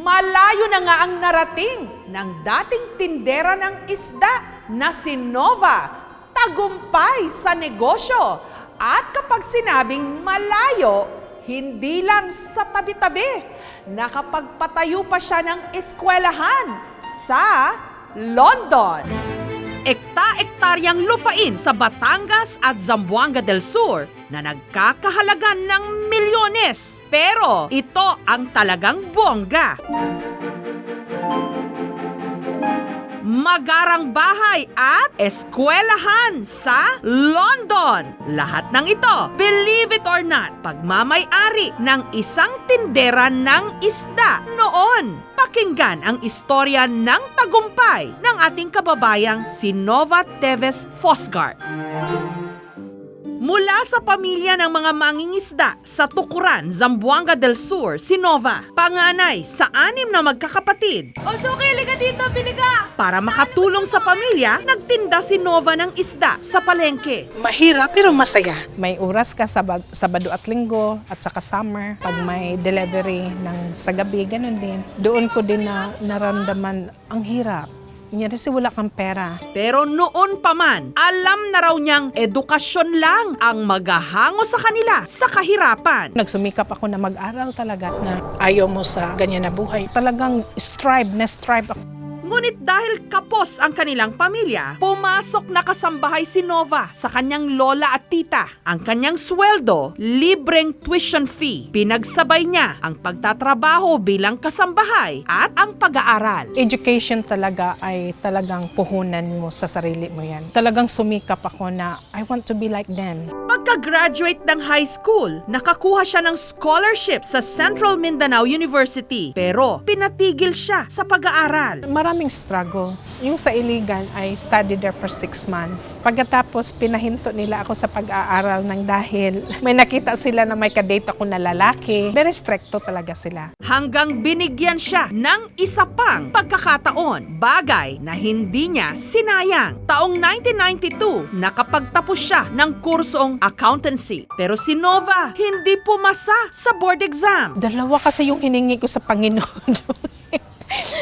Malayo na nga ang narating ng dating tindera ng isda na si Nova, tagumpay sa negosyo. At kapag sinabing malayo, hindi lang sa tabi-tabi, nakapagpatayo pa siya ng eskwelahan sa London. Ekta-ektaryang lupain sa Batangas at Zamboanga del Sur na nagkakahalaga ng milyones. Pero ito ang talagang bongga. Magarang bahay at eskwelahan sa London. Lahat ng ito, believe it or not, pagmamay-ari ng isang tindera ng isda noon. Pakinggan ang istorya ng tagumpay ng ating kababayang si Nova Teves Fosgard. Mula sa pamilya ng mga mangingisda sa Tukuran, Zamboanga del Sur, si Nova, panganay sa 6 na magkakapatid. O Suki, liga dito, bili ka! Para makatulong sa pamilya, nagtinda si Nova ng isda sa palengke. Mahirap pero masaya. May oras ka Sabado at Linggo at saka summer. Pag may delivery ng sa gabi, ganun din. Doon ko din na naramdaman ang hirap. Kunyari si wala kang pera. Pero noon pa man, alam na raw niyang edukasyon lang ang maghahango sa kanila sa kahirapan. Nagsumikap ako na mag-aral talaga na ayaw mo sa ganyan na buhay. Talagang strive ako. Ngunit dahil kapos ang kanilang pamilya, pumasok na kasambahay si Nova sa kanyang lola at tita. Ang kanyang sweldo, libreng tuition fee. Pinagsabay niya ang pagtatrabaho bilang kasambahay at ang pag-aaral. Education talaga ay talagang puhunan mo sa sarili mo yan. Talagang sumikap ako na I want to be like them. Pagka-graduate ng high school, nakakuha siya ng scholarship sa Central Mindanao University. Pero pinatigil siya sa pag-aaral. Maraming struggle. Yung sa Iligan, I studied there for 6 months. Pagkatapos, pinahinto nila ako sa pag-aaral ng dahil may nakita sila na may kadate ako na lalaki. Very stricto talaga sila. Hanggang binigyan siya ng isa pang pagkakataon, bagay na hindi niya sinayang. Taong 1992, nakapagtapos siya ng kursong accountancy. Pero si Nova, hindi pumasa sa board exam. 2 kasi yung hiningi ko sa Panginoon.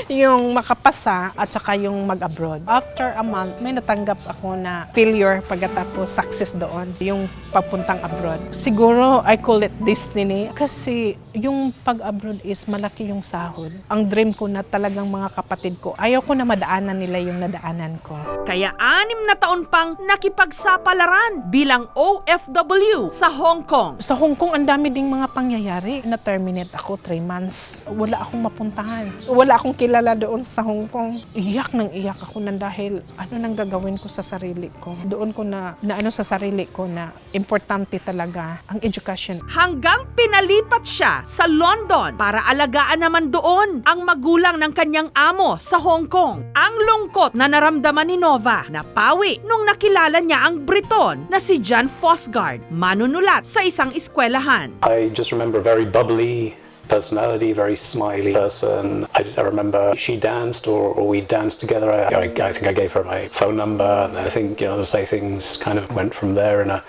Yung makapasa at saka yung mag-abroad. After a month, may natanggap ako na failure pagkatapos success doon, yung papuntang abroad. Siguro, I call it destiny kasi yung pag-abroad is malaki yung sahod. Ang dream ko na talagang mga kapatid ko, ayaw ko na madaanan nila yung nadaanan ko. Kaya 6 na taon pang nakipagsapalaran bilang OFW sa Hong Kong. Sa Hong Kong, ang dami ding mga pangyayari. Na-terminate ako 3 months. Wala akong mapuntahan. Wala akong kilala doon sa Hong Kong. Iyak ako nang dahil ano nang gagawin ko sa sarili ko. Doon ko na ano sa sarili ko na importante talaga ang education. Hanggang pinalipat siya sa London para alagaan naman doon ang magulang ng kanyang amo sa Hong Kong. Ang lungkot na naramdaman ni Nova na pawi nung nakilala niya ang Briton na si John Fosgard, manunulat sa isang eskwelahan. I just remember very bubbly personality, very smiley person. I remember she danced or we danced together. I think I gave her my phone number, and I think, to say things kind of went from there in a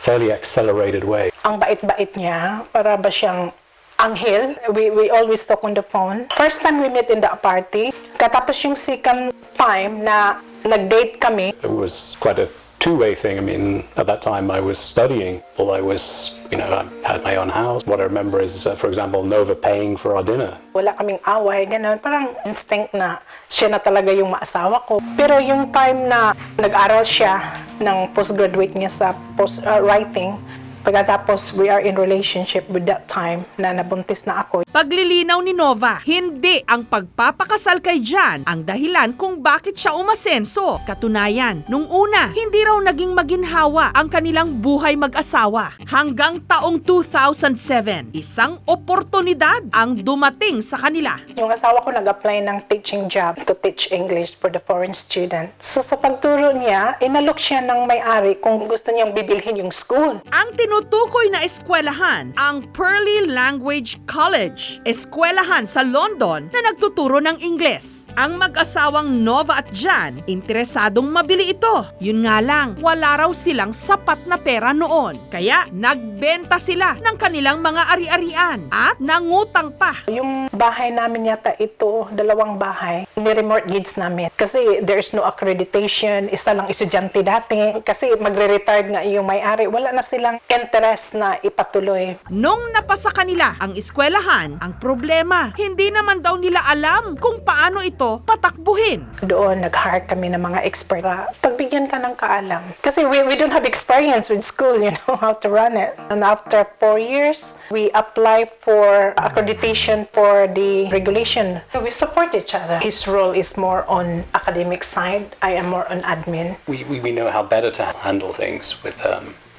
fairly accelerated way. Ang bait-bait niya, para ba siyang anghel. We always talk on the phone. First time we met in the party, katapos yung second time na nag-date kami. It was quite a two-way thing. I mean, at that time I was studying. Well, I was, I had my own house. What I remember is, for example, Nova paying for our dinner. Wala kaming away, gano'n. Parang instinct na siya na talaga yung maasawa ko. Pero yung time na nag-aral siya ng postgraduate niya sa writing, pagkatapos we are in relationship with that time na nabuntis na ako. Paglilinaw ni Nova, hindi ang pagpapakasal kay John ang dahilan kung bakit siya umasenso. Katunayan, nung una, hindi raw naging maginhawa ang kanilang buhay mag-asawa. Hanggang taong 2007, isang oportunidad ang dumating sa kanila. Yung asawa ko nag-apply ng teaching job to teach English for the foreign student. So sa pagturo niya, inalok siya ng may-ari kung gusto niyang bibilhin yung school. Ang tinutukoy na eskwelahan ang Pearly Language College, eskwelahan sa London na nagtuturo ng Ingles. Ang mag-asawang Nova at Jan, interesadong mabili ito. Yun nga lang, wala raw silang sapat na pera noon. Kaya nagbenta sila ng kanilang mga ari-arian at nangutang pa. Yung bahay namin yata ito, 2 bahay, ni-remortgage namin. Kasi there's no accreditation, isa lang estudyante dati. Kasi magre-retired nga yung may-ari, wala na silang interest na ipatuloy. Nung napasa kanila ang eskwelahan, ang problema, hindi naman daw nila alam kung paano ito patakbuhin. Doon, nag-hire kami ng mga expert. Pagbigyan ka ng kaalam. Kasi we don't have experience with school, you know, how to run it. And after 4 years, we apply for accreditation for the regulation. We support each other. His role is more on academic side. I am more on admin. We know how better to handle things with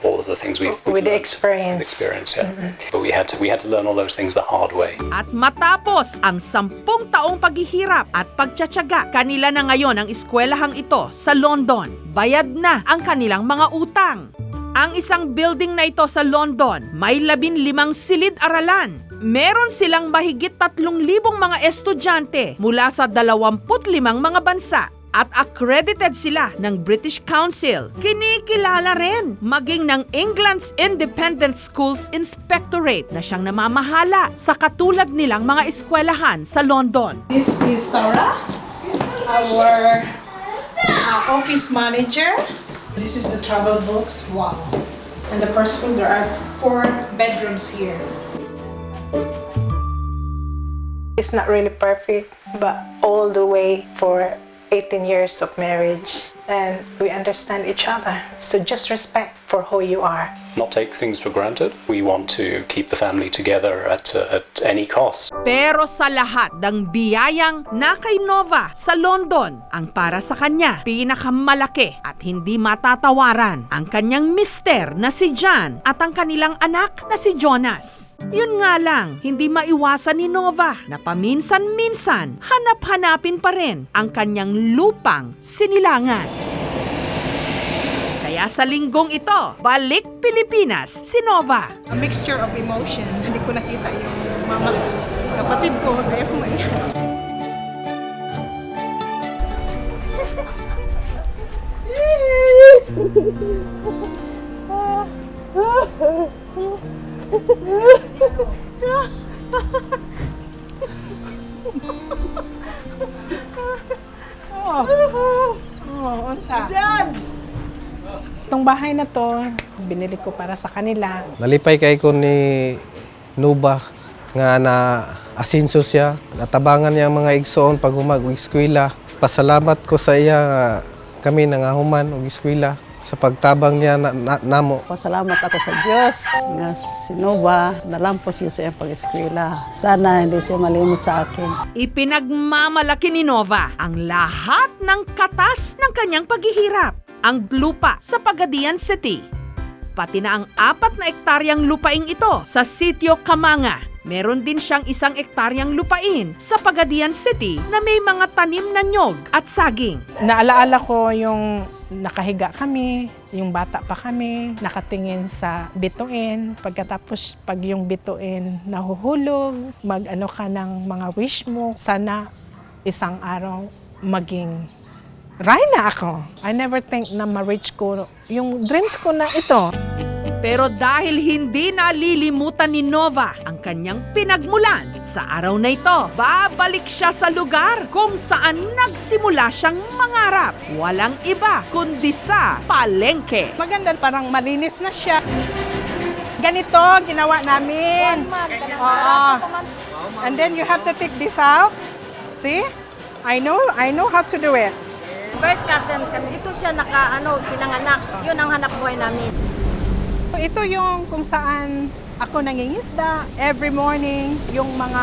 all of the things we've With the learned. experience. With experience, yeah. But we had to learn all those things the hard way. At matapos ang 10 taong paghihirap at pagtsatsaga, kanila na ngayon ang eskwelahang ito sa London. Bayad na ang kanilang mga utang. Ang isang building na ito sa London, may 15 silid-aralan. Meron silang mahigit 3,000 mga estudyante mula sa 25 mga bansa. At accredited sila ng British Council. Kinikilala rin maging ng England's Independent Schools Inspectorate na siyang namamahala sa katulad nilang mga eskwelahan sa London. This is Sarah, our office manager. This is the travel books. Wow. And the first one, there are 4 bedrooms here. It's not really perfect, but all the way for 18 years of marriage, and we understand each other. So just respect for who you are. Not take things for granted. We want to keep the family together at any cost. Pero sa lahat ng biyayang na kay Nova sa London, ang para sa kanya pinakamalaki at hindi matatawaran ang kanyang mister na si Jan at ang kanilang anak na si Jonas. Yun nga lang, hindi maiwasan ni Nova na paminsan-minsan hanap-hanapin pa rin ang kanyang lupang sinilangan. Kaya sa linggong ito, balik Pilipinas si Nova. A mixture of emotion. Hindi ko nakita yung mama, kapatid ko. Kaya ko unsa? Diyan! Itong bahay na to, binili ko para sa kanila. Nalipay kay ko ni Nuba nga na asinso siya. Natabangan niya ang mga igsoon pag humag-eskwela. Pasalamat ko sa iya nga kami nangahuman og eskwela sa pagtabang niya namo. Pasalamat ako sa Diyos nga si Nova nalampos siya sa iyang pag-eskwela. Sana hindi siya malimot sa akin. Ipinagmamalaki ni Nova ang lahat ng katas ng kanyang paghihirap. Ang lupa sa Pagadian City. Pati na ang 4 na ektaryang lupaing ito sa Sitio Kamanga. Meron din siyang 1 ektaryang lupain sa Pagadian City na may mga tanim na nyog at saging. Naalaala ko yung nakahiga kami, yung bata pa kami, nakatingin sa bituin. Pagkatapos pag yung bituin nahuhulog, mag-ano ka ng mga wish mo. Sana isang araw maging Rhina ako. I never think na ma-reach ko yung dreams ko na ito. Pero dahil hindi nalilimutan ni Nova ang kanyang pinagmulan, sa araw na ito, babalik siya sa lugar kung saan nagsimula siyang mangarap. Walang iba kundi sa palengke. Maganda, parang malinis na siya. Ganito, ginawa namin. Oo. And then you have to take this out. See? I know how to do it. First cousin, dito siya pinanganak. Yun ang hanap buhay namin. Ito yung kung saan ako nangingisda. Every morning, yung mga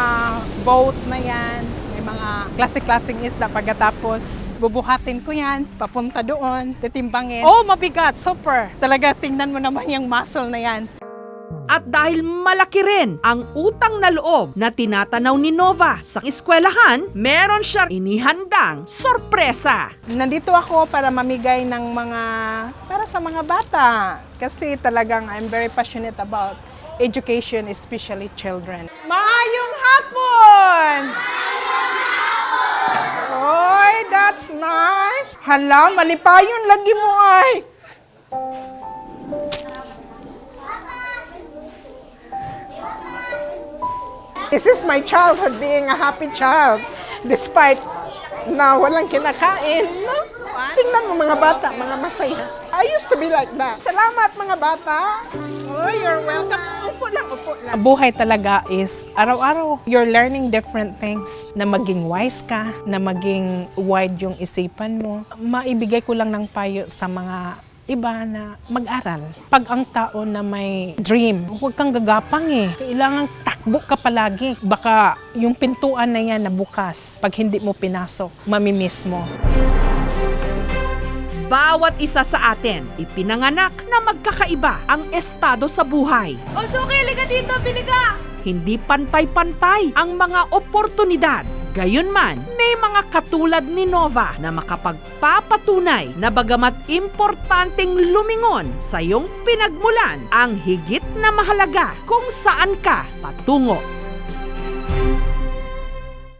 boat na yan, may mga klasik-klasing isda. Pagkatapos, bubuhatin ko yan, papunta doon, titimbangin. Oh, mabigat, super! Talaga, tingnan mo naman yung muscle na yan. At dahil malaki rin ang utang na loob na tinatanaw ni Nova sa eskwelahan, meron siya inihandang sorpresa. Nandito ako para mamigay ng para sa mga bata. Kasi talagang I'm very passionate about education, especially children. Maayong hapon! Oy, that's nice! Hala, malipayon lagi mo ay! This is my childhood being a happy child. Despite na walang kinakain, no? Tingnan mo mga bata, mga masaya. I used to be like that. Salamat mga bata. Oh, you're welcome. Upo lang, upo lang. Buhay talaga is araw-araw you're learning different things. Na maging wise ka, na maging wide yung isipan mo. Maibigay ko lang ng payo sa mga iba na mag-aral. Pag ang tao na may dream, huwag kang gagapang eh. Kailangan takbo ka palagi. Baka yung pintuan na yan na bukas, pag hindi mo pinasok, mamimiss mo. Bawat isa sa atin, ipinanganak na magkakaiba ang estado sa buhay. O Suki, liga dito, biliga! Hindi pantay-pantay ang mga oportunidad. Gayunman, may mga katulad ni Nova na makapagpapatunay na bagamat importanteng lumingon sa iyong pinagmulan, ang higit na mahalaga kung saan ka patungo.